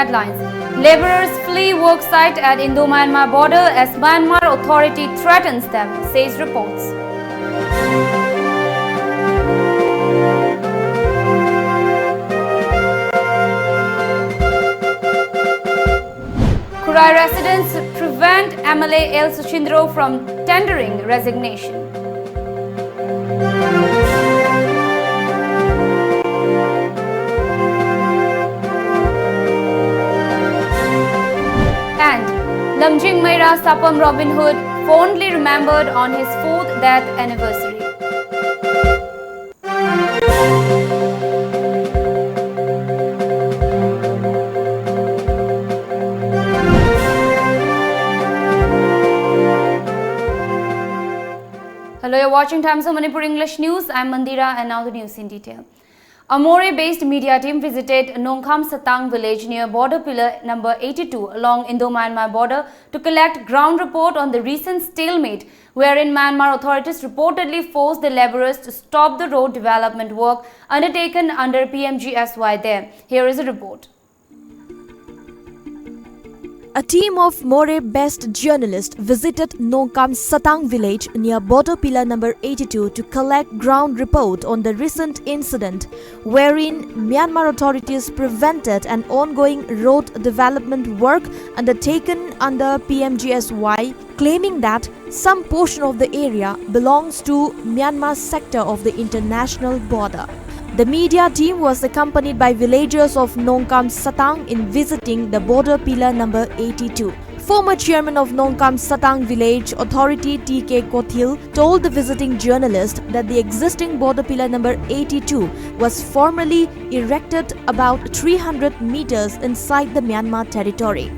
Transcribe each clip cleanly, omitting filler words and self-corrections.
headlines. Laborers flee worksite at Indo-Myanmar border as Myanmar authority threatens them, says reports. Kurai residents prevent MLA El Suchindro from tendering resignation. And lamjingbatomtv Robin Hood fondly remembered on his 4th death anniversary. Hello, you're watching Times of Manipur English News. I'm Mandira and now the news in detail. A More-based media team visited Nongkham Satang village near border pillar number 82 along Indo-Myanmar border to collect ground report on the recent stalemate wherein Myanmar authorities reportedly forced the laborers to stop the road development work undertaken under PMGSY there. Here is a report. A team of More-based journalists visited Nongkham Satang village near border pillar number 82 to collect ground report on the recent incident wherein Myanmar authorities prevented an ongoing road development work undertaken under PMGSY, claiming that some portion of the area belongs to Myanmar sector of the international border. The media team was accompanied by villagers of Nongkham Satang in visiting the border pillar number 82. Former chairman of Nongkham Satang village authority T.K. Kothil told the visiting journalist that the existing border pillar number 82 was formerly erected about 300 meters inside the Myanmar territory.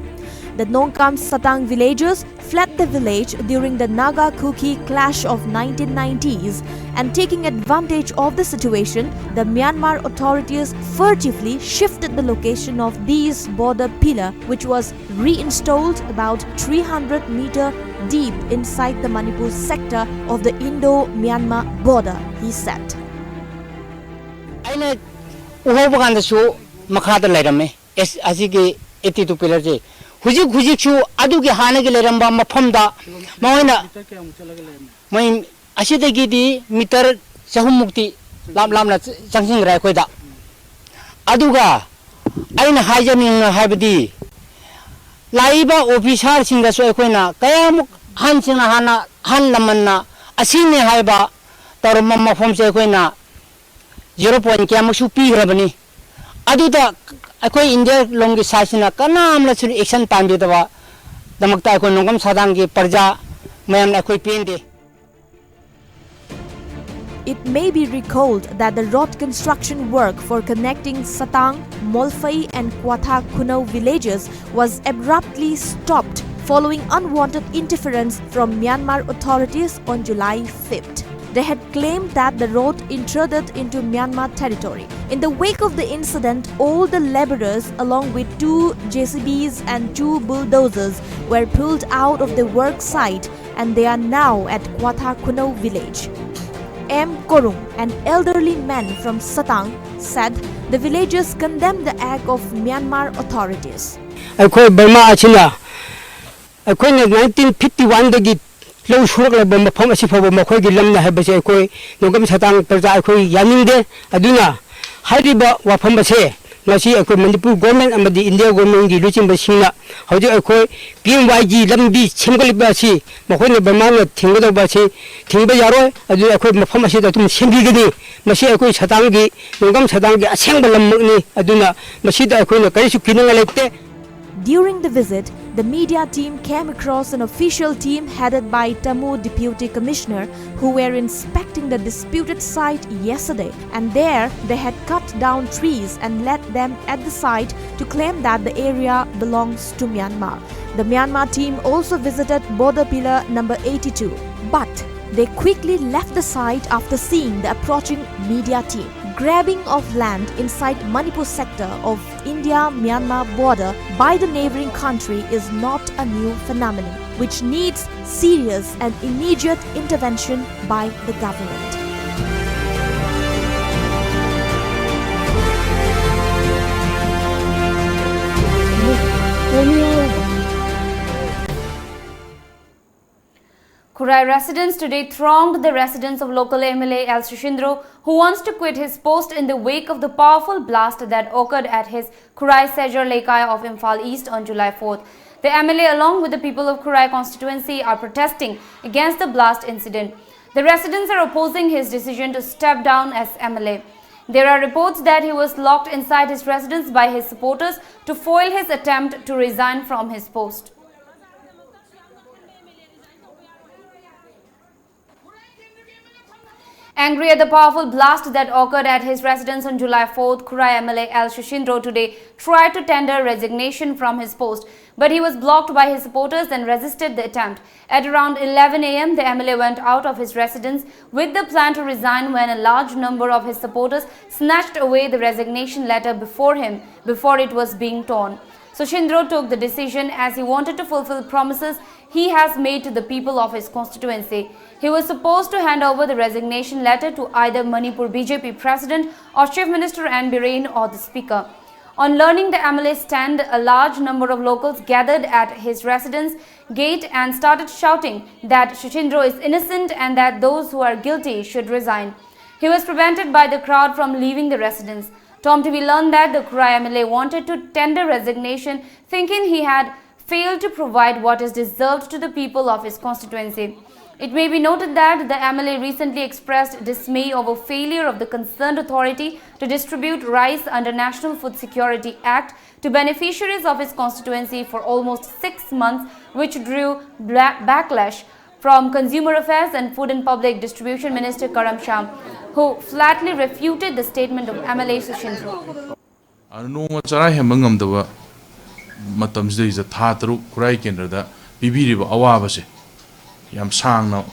The Nongkham Satang villagers fled the village during the Naga-Kuki clash of 1990s, and taking advantage of the situation, the Myanmar authorities furtively shifted the location of these border pillar, which was reinstalled about 300 meters deep inside the Manipur sector of the Indo-Myanmar border, he said. Hujik adugi hanagi leramba mafamda mawana mai asidagi di meter sahumukti lam changsing rai khoida aduga aina haijaning haibadi laiba officer singa so khoina kayamuk hansina hana han lamanna asine haiba tarma mafam se khoina 0 point kyamusu pi grabani aduda akoi India longi sasina kanam la suri action tambi dawa damakta akoi Nongkham Satang gi parja mayam akoi pende. It may be recalled that the road construction work for connecting Satang, Molfai and Kwatha Kunau villages was abruptly stopped following unwanted interference from Myanmar authorities on July 5th. They had claimed that the road intruded into Myanmar territory. In the wake of the incident, all the laborers along with 2 JCBs and 2 bulldozers were pulled out of the work site, and they are now at Kwatha Kunau village. M. Korung, an elderly man from Satang, said the villagers condemned the act of Myanmar authorities. Akoi Burma achina akoi 1951 dagi low surak la bomba phom asi phobo makhoi gi lamna ha base akoi Nongkham Satang parja akoi yaningde aduna hariba wafam base ngasi akoi Manipur government amadi India government gi luchim basingna hoji akoi PMY gi lambi chimgaliba si makhoi ne Burma na thingda base thingba yaro adu akoi mafam asi da tum sembi gani masi akoi Satang gi Nongkham Satang gi asengba lamni aduna masi da akoi na kaisu kinanga lekte. During the visit, the media team came across an official team headed by Tamil Deputy Commissioner who were inspecting the disputed site yesterday, and there they had cut down trees and left them at the site to claim that the area belongs to Myanmar. The Myanmar team also visited border pillar number 82, but they quickly left the site after seeing the approaching media team. Grabbing of land inside Manipur sector of India-Myanmar border by the neighboring country is not a new phenomenon, which needs serious and immediate intervention by the government. Kurai residents today thronged the residence of local MLA L. Sushindro, who wants to quit his post in the wake of the powerful blast that occurred at his Kurai Sejar Lekai of Imphal East on July 4th. The MLA, along with the people of Kurai constituency, are protesting against the blast incident. The residents are opposing his decision to step down as MLA. There are reports that he was locked inside his residence by his supporters to foil his attempt to resign from his post. Angry at the powerful blast that occurred at his residence on July 4th, Kurai MLA L. Sushindro today tried to tender resignation from his post, but he was blocked by his supporters and resisted the attempt. At around 11 a.m., the MLA went out of his residence with the plan to resign when a large number of his supporters snatched away the resignation letter before it was being torn. Sushindro took the decision as he wanted to fulfill promises he has made to the people of his constituency. He was supposed to hand over the resignation letter to either Manipur BJP President or Chief Minister N. Biren or the Speaker. On learning the MLA's stand, a large number of locals gathered at his residence gate and started shouting that Sushindro is innocent and that those who are guilty should resign. He was prevented by the crowd from leaving the residence. Tom TV learned that the Kurai MLA wanted to tender resignation, thinking he had failed to provide what is deserved to the people of his constituency. It may be noted that the MLA recently expressed dismay over failure of the concerned authority to distribute rice under National Food Security Act to beneficiaries of his constituency for almost 6 months, which drew backlash from Consumer Affairs and Food and Public Distribution Minister Karam Sham, who flatly refuted the statement of MLA Sushindro. Yam sang now,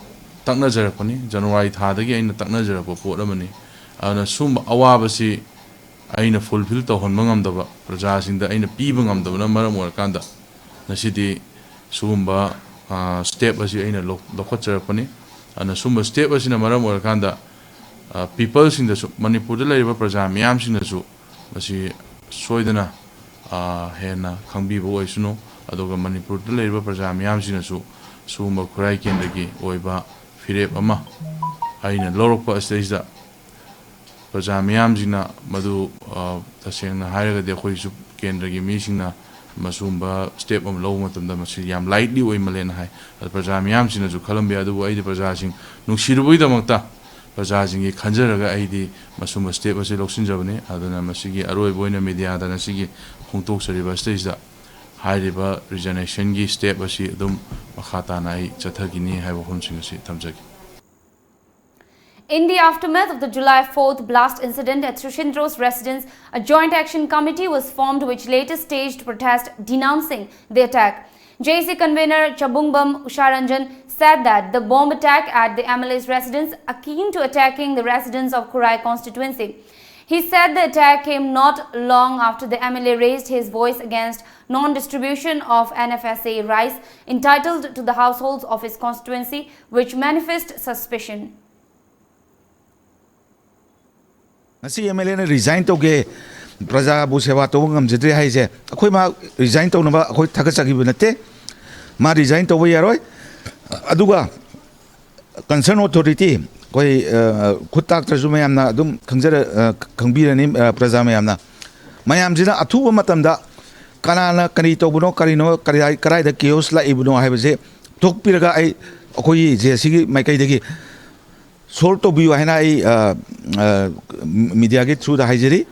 Takna Jerapani, January Tadagi, and Takna Jerapo, Portamani, and a sum awabasi, Aina fulfill to Honmangam the Prajas in the Aina Pibangam the Namaram Kanda, the city Sumba step as you in a local Jerapani, and a Sumba step as in a Maram Kanda, peoples in the Manipur labor Prajam Yams in the zoo, as she Soidana, Hena, Kambi Boisuno, Adoga Manipur labor Prajam Yams in the zoo. Sumba Kurai Kendagi, Oiba, Firep Ama, Aina Loropa stage that Pajamiamzina, Madu, Tasena Hiraga de Hoisu Kendagi Missina, Masumba, step of low matum the Masiyam, lightly way Malen High, at Pajamiamzina to Columbia, the way the Pajazing, Nukshiru the Mata, Pajazing, Kanjaraga ID, Masumba step as a Loxin Javani, Adana Masigi, Aroi Boina Media, Danasigi, Huntok River stage that. High river regeneration gi step asi dum makhata nai chathagini hai bohun singasi tamjagi. In the aftermath of the July 4th blast incident at Sushindro's residence, a joint action committee was formed which later staged protest denouncing the attack. JC convener Chabungbam Usharanjan said that the bomb attack at the MLA's residence akin to attacking the residents of Kurai constituency. He said the attack came not long after the MLA raised his voice against non-distribution of NFSA rice entitled to the households of his constituency, which manifest suspicion. Nasi MLA ne resign to ge praja bu seva to ngam jidre hai je akhoi ma resign to na akhoi thakachagi bunate ma resign to yaroi aduga concern authority koi khutak tarjuma yamna dum khangjara khangbirani praja mayamna mayam jina athuba matamda kanana kani to buno karino karai da chaos la ibuno haibase thokpiraga ai akhoi je sigi maikai degi sort to biu haina ai media ge through the haijeri.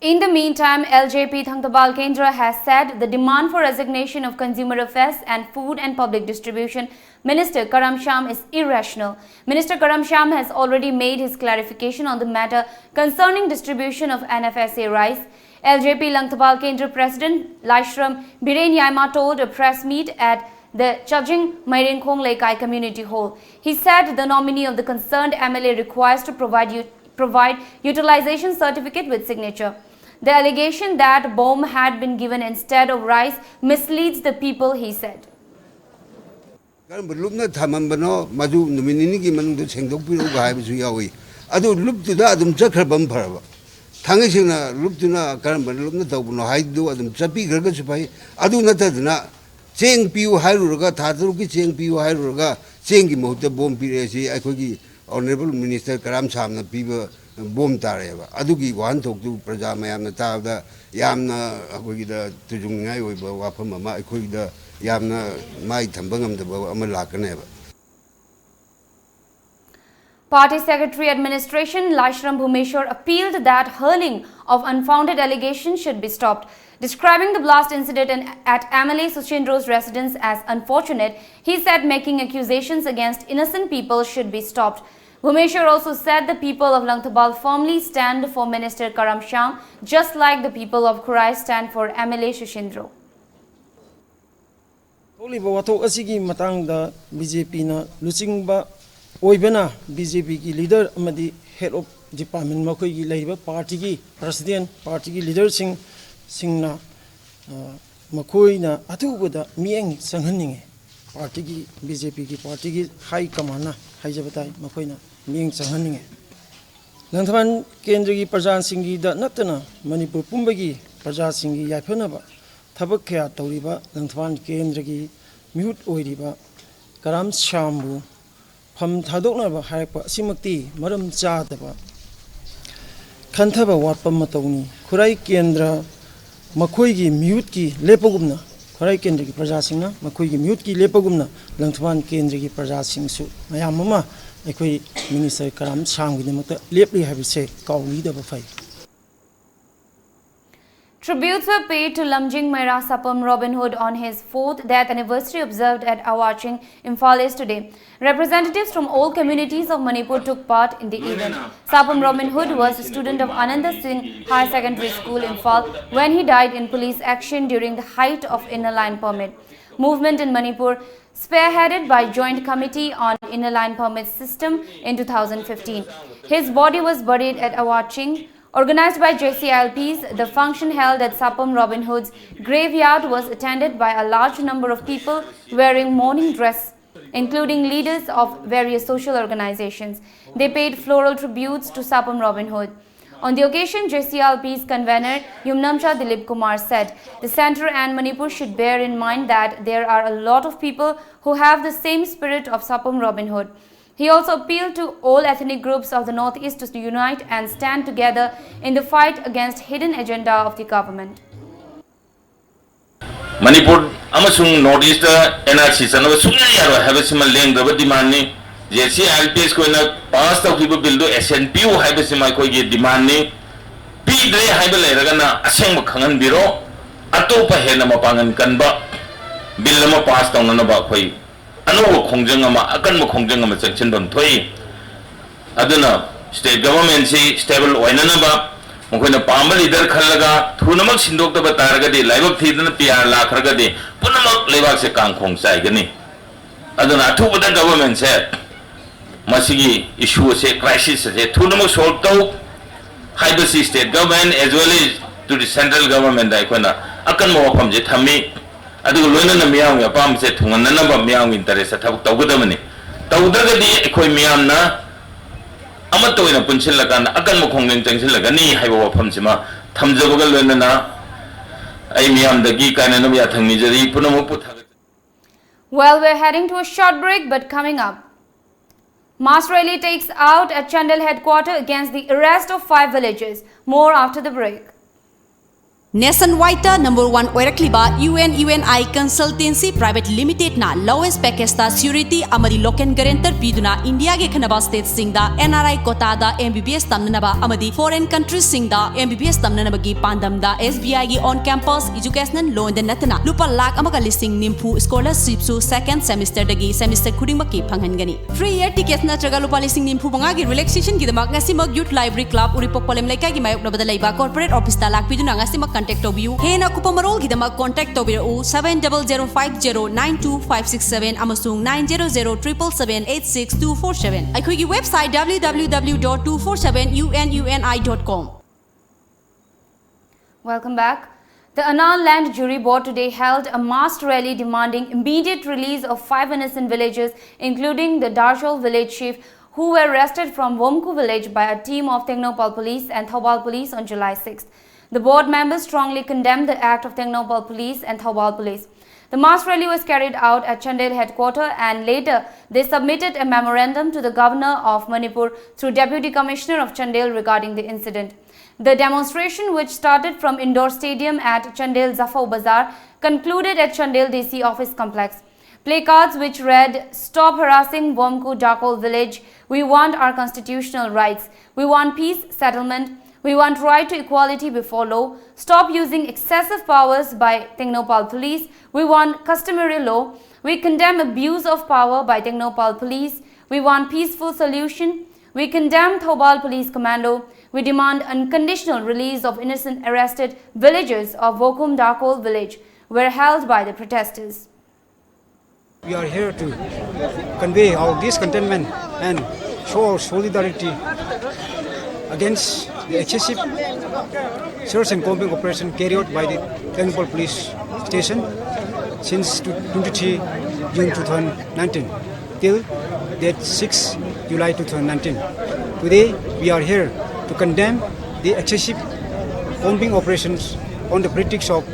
In the meantime, LJP Thangtabal Kendra has said the demand for resignation of Consumer Affairs and Food and Public Distribution Minister Karam Sham is irrational. Minister Karam Sham has already made his clarification on the matter concerning distribution of NFSA rice. LJP Thangtabal Kendra President Laishram Biren Yaima told a press meet at the Chajing Mairenkhong Lekai Community Hall. He said the nominee of the concerned MLA requires to provide utilization certificate with signature. The allegation that bomb had been given instead of rice misleads the people, he said. Tangisina Luptuna, Karamban, Lupna, Haidu, and Chapi Gurgachupai, Aduna Tadna, Cheng Piu Hairuga, Tataruki, Cheng Piu Hairuga, Chengi Mota Bomb Piresi, Akogi, Honorable Minister Karam Chamna, people Bomb Tareva, Adugi, one talk to Prajamayana Tavda, Yamna, Akogi, Tujungai, Wapama, Akogi, Yamna, Mai Tambangam, the Amalakaneva. Party Secretary Administration Lashram Bhumeshwar appealed that hurling of unfounded allegations should be stopped. Describing the blast incident at MLA Suchindro's residence as unfortunate, he said making accusations against innocent people should be stopped. Bhumeshwar also said the people of Langthabal firmly stand for Minister Karam Shang, just like the people of Khurai stand for MLA Suchindro. BJP na Luchingba Oibana BJP ki leader amadi head of department makoi ki laiba party ki president party ki leader singna makoi na atubada mieng sanghaninge party ki BJP ki party ki high command na haijabatai makoi na mieng sanghaninge Langthaban kendra ki praja singi da natana Manipur pumba ki praja singi yaiphanaba thabak khya tawriba Langthaban kendra ki mute oiriba Karam Shambu Pam Tadoknaba Harpa Simakti, Madam Jadaba Kantaba Wapam Matoni, Kurai Kendra, Makoigi, Mutki, Lepogumna, Kurai Kendri Prajasina, Makoigi, Mutki, Lepogumna, Langtwan Kendri Prajasing Su, Mayamama, Ekoi Minister Karam Sang with the Mata, Lepli have say, call leader of fight. Tributes were paid to Lamjingbatomtv Sapam Robin Hood on his 4th death anniversary observed at Awaching, Imphal East today. Representatives from all communities of Manipur took part in the event. Sapam Robin Hood was a student of Ananda Singh High Secondary School, Imphal, when he died in police action during the height of Inner Line Permit movement in Manipur, spearheaded by Joint Committee on Inner Line Permit System in 2015. His body was buried at Awaching. Organized by JCLPs, the function held at Sapam Robin Hood's graveyard was attended by a large number of people wearing mourning dress, including leaders of various social organizations. They paid floral tributes to Sapam Robin Hood. On the occasion, JCLP's convener Yumnamcha Dilip Kumar said, the centre and Manipur should bear in mind that there are a lot of people who have the same spirit of Sapam Robin Hood. He also appealed to all ethnic groups of the Northeast to unite and stand together in the fight against hidden agenda of the government. Manipur amasung Northeast NRC sanaba sungna yaro habasima lengdaba demand ni JCLPs ko na pass tawkiba bill do SNPU habasima ko ge demand ni pidre haiba leiraga na asengba khangan biro atopa hena mapangan kanba bill ma pass tawna na ba khoi Ano Kongjang ama akan mo Kongjang ama section bam thoi aduna state government si stable oina na ba mukoi na pamba leader khalaga thunamak sindok ta bataraga de laibak thidana PR la kharaga de punamak lebak se kang khong sai gani aduna thu bada government se masigi issue se crisis se thunamak solve tau haiba si state government as well as to the central government dai kona akan mo pham je thami Adu loina na miyang ya pam se thungan na ba miyang interest thabuk tawgadamani tawdragadi ekoi miyam na amato ina punchil lagan akan mo khongneng changsil lagani haibo wafam sima thamjabaga loina na ai miyam dagi kana na ya thangni jari punamu puthaga. Well, we're heading to a short break, but coming up, mass rally takes out at Chandel headquarters against the arrest of 5 villagers. More after the break. Nationwide #1 oirakliba UNI Consultancy Private Limited na lowest package ta security amadi local guarantor piduna India ge khanaba state singda NRI kota da MBBS tamnaba amadi foreign countries singda MBBS tamnaba gi pandam da SBI gi on campus educational loan da natna lupa lakh amaga listing nimpu scholarship su second semester dagi semester khuding baki phanghangani free year tickets na traga lupa listing nimpu banga gi relaxation gi damak ngasi mag youth library club uripok polem laikai gi mayok na badalai ba corporate office ta lak piduna ngasi mag contact tobiu hena kupamarol gidama contact tobiru 7005092567 amasung 9007778647 akhoi gi website www.247ununi.com. Welcome back. The Anand Land Jury Board today held a mass rally demanding immediate release of 5 innocent villagers, including the Darshal village chief, who were arrested from Womku village by a team of Tengnoupal police and Thoubal police on July 6th. The board members strongly condemned the act of Tengnoupal police and Thoubal police. The mass rally was carried out at Chandel headquarters, and later they submitted a memorandum to the Governor of Manipur through Deputy Commissioner of Chandel regarding the incident. The demonstration, which started from Indoor Stadium at Chandel Zafau Bazar, concluded at Chandel DC office complex. Placards which read, "Stop harassing Womku Dakol village, we want our constitutional rights, we want peace, settlement, we want right to equality before law, stop using excessive powers by Tengnoupal police, we want customary law, we condemn abuse of power by Tengnoupal police, we want peaceful solution, we condemn Thoubal police commando, we demand unconditional release of innocent arrested villagers of Wokum Dakol village," were held by the protesters. We are here to convey our discontentment and show our solidarity against the excessive search and combing operation carried out by the Tengnoupal police station since 23 June 2019 till date 6 July 2019. Today we are here to condemn the excessive combing operations on the pretext of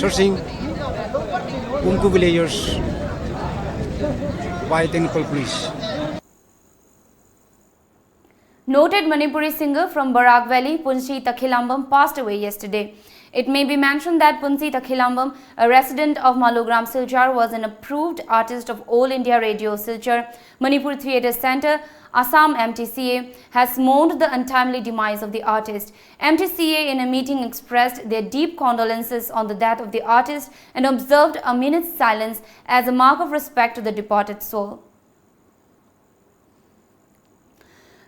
searching Womku villagers by Tengnoupal police. Noted Manipuri singer from Barak Valley, Punsi Takhilambam, passed away yesterday. It may be mentioned that Punsi Takhilambam, a resident of Malogram Silchar, was an approved artist of All India Radio Silchar, Manipur Theatre Centre, Assam. MTCA has mourned the untimely demise of the artist. MTCA in a meeting expressed their deep condolences on the death of the artist and observed a minute's silence as a mark of respect to the departed soul.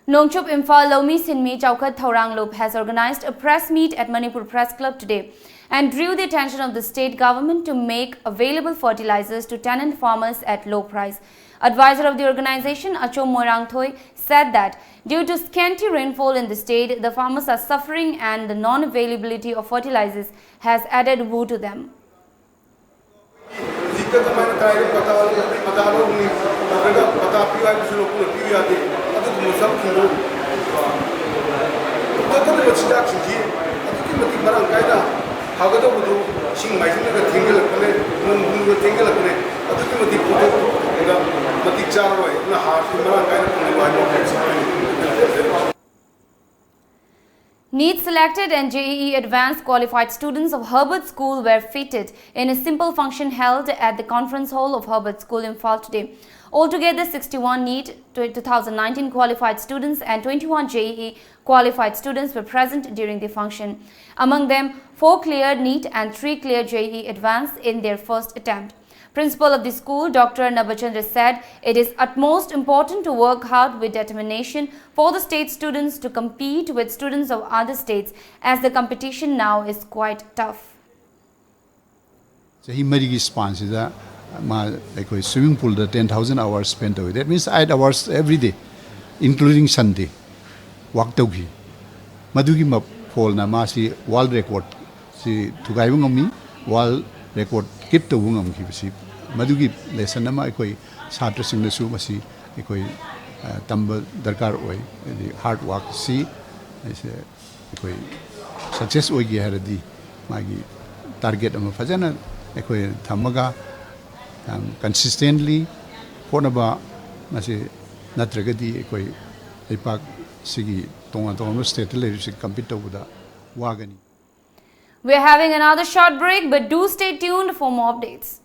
Nongchup Imphal Lomi Sinmi Chaukat Thaurang has organized a press meet at Manipur Press Club today and drew the attention of the state government to make available fertilizers to tenant farmers at low price. Advisor of the organization, Achom Moirangthoi, said that due to scanty rainfall in the state, the farmers are suffering and the non-availability of fertilizers has added woe to them. NEET selected and JEE advanced qualified students of Herbert School were fitted in a simple function held at the conference hall of Herbert School in Imphal today. Altogether, 61 NEET 2019 qualified students and 21 JEE qualified students were present during the function. Among them, 4 cleared NEET and 3 cleared JEE advanced in their first attempt. Principal of the school, Dr. Nabachandra, said it is utmost important to work hard with determination for the state students to compete with students of other states, as the competition now is quite tough. So he made his response is that like swimming pool, the 10,000 hours spent away. That means 8 hours every day, including Sunday. Walk togi. Madugi map fall na masi world record. Si tugaibung ami world record keep to wungam ki si. Madugi lesson na ma ekoi satra sing na su masi ekoi tamba darkar oi the hard work si ekoi success oi gi haradi magi target ama fajana ekoi thamaga consistently ponaba masi natragadi ekoi ipak sigi tonga state leadership compete buda wagani. We are having another short break, but do stay tuned for more updates.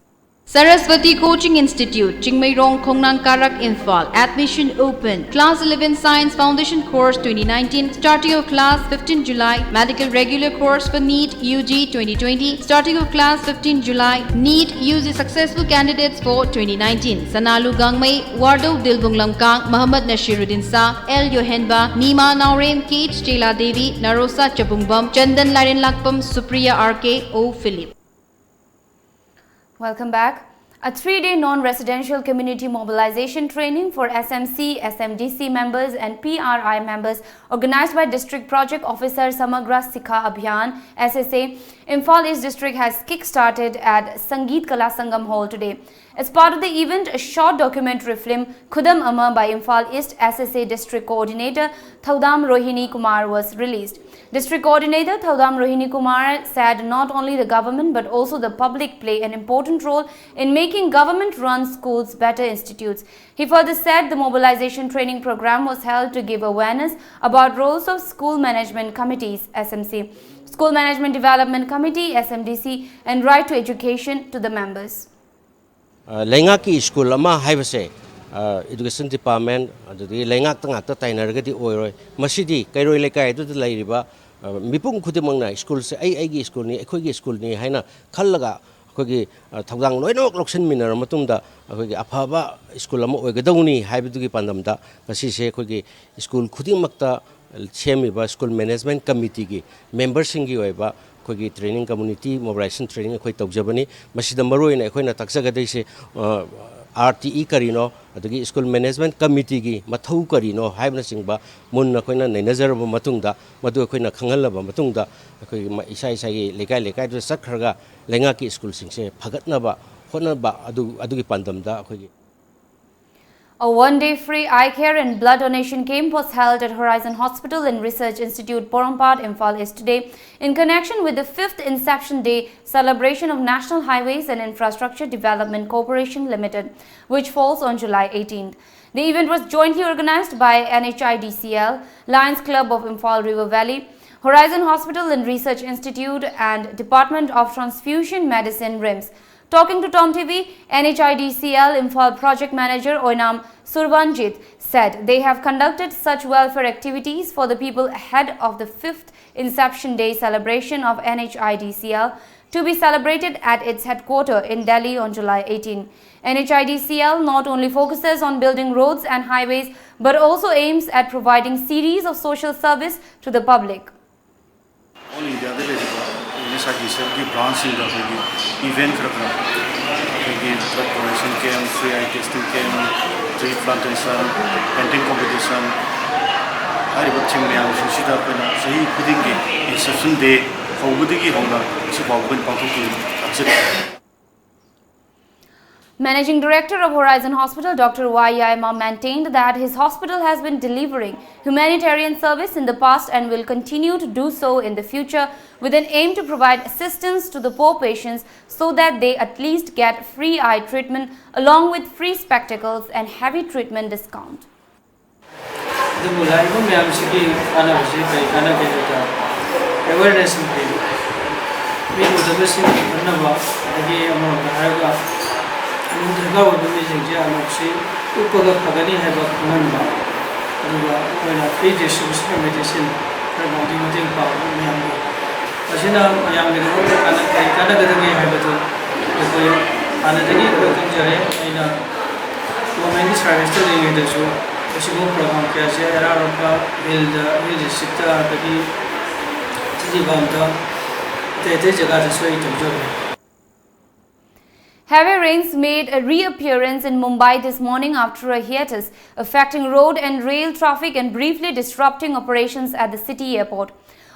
Saraswati Coaching Institute, Chingmairong, Khongnang Karak, Imphal. Admission open. Class 11 Science Foundation Course 2019. Starting of class 15 July. Medical Regular Course for NEET UG 2020. Starting of class 15 July. NEET UG Successful Candidates for 2019. Sanalu Gangmai, Wardo Dilbung Lamkang, Muhammad Nashiruddin Sa, El Yohenba, Nima Naurem, Kate Stela Devi, Narosa Chabungbam, Chandan Larin Lakpam, Supriya RK, O Philip. Welcome back. A 3-day non-residential community mobilization training for SMC, SMDC members and PRI members organized by District Project Officer Samagra Sikha Abhiyan SSA Imphal East District has kick-started at Sangeet Kala Sangam Hall today. As part of the event, a short documentary film Khudam Amma by Imphal East SSA District Coordinator Thaudam Rohini Kumar was released. District Coordinator Thaudam Rohini Kumar said not only the government but also the public play an important role in making government-run schools better institutes. He further said the mobilization training program was held to give awareness about roles of school management committees (SMC), School Management Development Committee (SMDC), and right to education to the members. Lengaki school ama haibase education department adudi lengak tanga ta tainargadi oiroi masidi kairoi lekai du lairiba mipung khudimangna school se ai school ni ekhoi school ni haina khallaga akogi thogdang loinok loksin minar matungda akogi afaba school ama oigadawni haibidugi pandamda ngasi se akogi school khudingmakta chemiba school management committee gi members singi oiba akogi training community mobilization training akhoi tawjabani masida maroina akoina taksagadai RTE karino adagi school management committee gi mathau karino haibna singba mun akoina nainazaraba matungda madu akoina khangalaba matungda akoi isai gi lekai du sakharga lenga ki school singse phagatnaba honaba adugi pandamda akogi. A one-day free eye care and blood donation camp was held at Horizon Hospital and Research Institute, Porampad, Imphal East today in connection with the 5th Inception Day celebration of National Highways and Infrastructure Development Corporation Limited, which falls on July 18th. The event was jointly organized by NHIDCL, Lions Club of Imphal River Valley, Horizon Hospital and Research Institute and Department of Transfusion Medicine, RIMS. Talking to Tom TV, NHIDCL Imphal Project Manager Oinam Surbanjit said they have conducted such welfare activities for the people ahead of the 5th Inception Day celebration of NHIDCL to be celebrated at its headquarters in Delhi on July 18. NHIDCL not only focuses on building roads and highways but also aims at providing series of social service to the public. All India NHIDCL branch in the event drug donation camp, free eye testing camp, tree plantation, painting competition. I have team me am shida pena sahi khudingi inception day hogudigi hona si bawben patu Managing Director of Horizon Hospital, Dr. Y. Yaima, maintained that his hospital has been delivering humanitarian service in the past and will continue to do so in the future with an aim to provide assistance to the poor patients so that they at least get free eye treatment along with free spectacles and heavy treatment discount. Heavy rains made a reappearance in Mumbai this morning after a hiatus, affecting road and rail traffic and briefly disrupting operations at the city airport.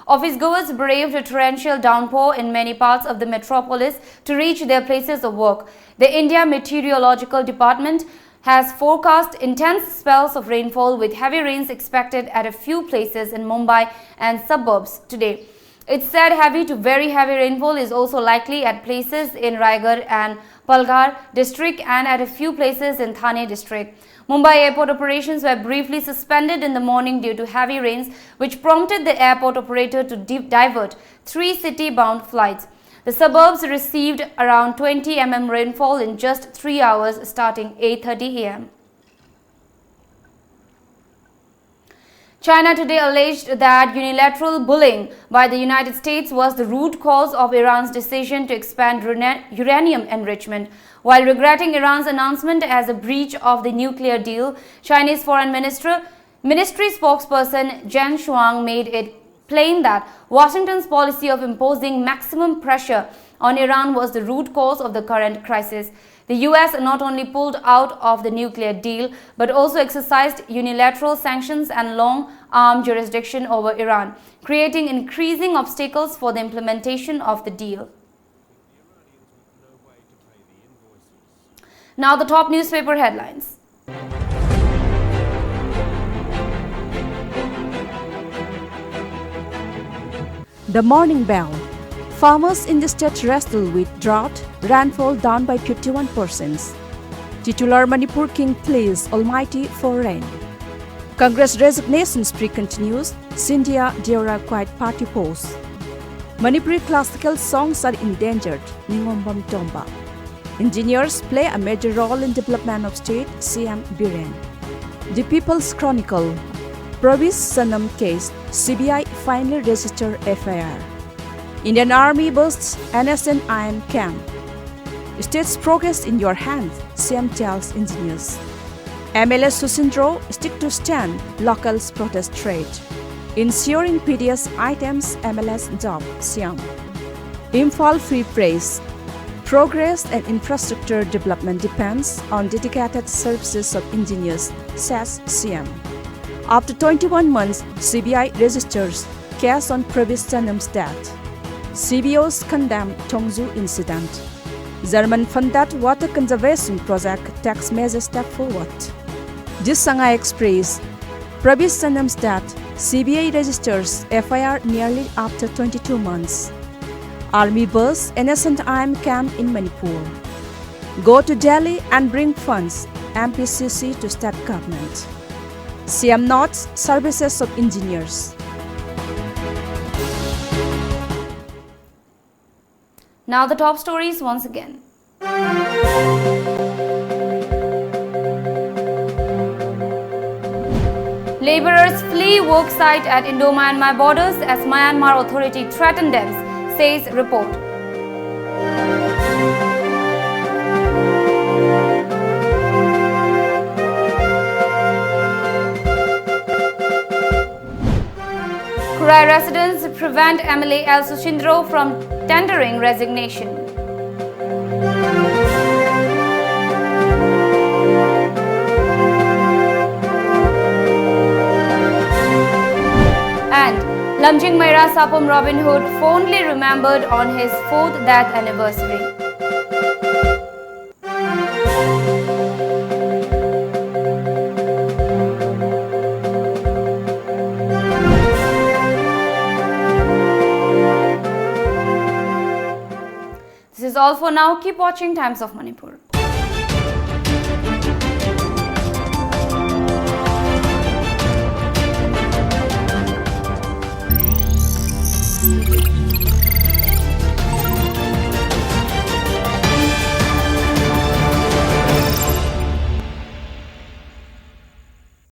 Office-goers braved a torrential downpour in many parts of the metropolis to reach their places of work. The India Meteorological Department has forecast intense spells of rainfall with heavy rains expected at a few places in Mumbai and suburbs today. It said heavy to very heavy rainfall is also likely at places in Raigad and Palghar district and at a few places in Thane district. Mumbai airport operations were briefly suspended in the morning due to heavy rains, which prompted the airport operator to divert 3 city-bound flights. The suburbs received around 20 mm rainfall in just 3 hours starting 8:30 am. China today alleged that unilateral bullying by the United States was the root cause of Iran's decision to expand uranium enrichment. While regretting Iran's announcement as a breach of the nuclear deal, Chinese Foreign Ministry spokesperson Zhang Shuang made it plain that Washington's policy of imposing maximum pressure on Iran was the root cause of the current crisis. The US not only pulled out of the nuclear deal, but also exercised unilateral sanctions and long-arm jurisdiction over Iran, creating increasing obstacles for the implementation of the deal. Now the top newspaper headlines. The Morning Bell. Farmers in the state wrestle with drought, rainfall down by 51%. Titular Manipur King pleads Almighty for rain. Congress resignation spree continues. Scindia Deora quiet party pose. Manipuri classical songs are endangered. Ningombam Tomba. Engineers play a major role in development of state. CM Biren. The People's Chronicle. Provis Sanam case. CBI finally registered FIR. Indian Army busts NSN-IM camp. State's progress in your hands, CM tells engineers. MLS Susindro stick to stand, locals protest trade. Ensuring PDS items, MLS job, CM. Imphal Free Press. Progress and infrastructure development depends on dedicated services of engineers, says CM. After 21 months, CBI registers case on Provis Sanam's death. CBOs condemn Tongzu incident. German-funded water conservation project takes major step forward. This Shanghai Express. Provis Sanam's death. CBI registers FIR nearly after 22 months. Army bus NSN-IM camp in Manipur. Go to Delhi and bring funds. MPCC to state government. CM notes services of engineers. Now the top stories once again. Laborers flee work site at Indo-Myanmar borders as Myanmar authority threatened them, says report. Kurai residents prevent MLA L. Sushindro from tendering resignation. And Lamjingbatomtv Sapum Robin Hood fondly remembered on his 4th death anniversary. This is all for now. Keep watching Times of Manipur.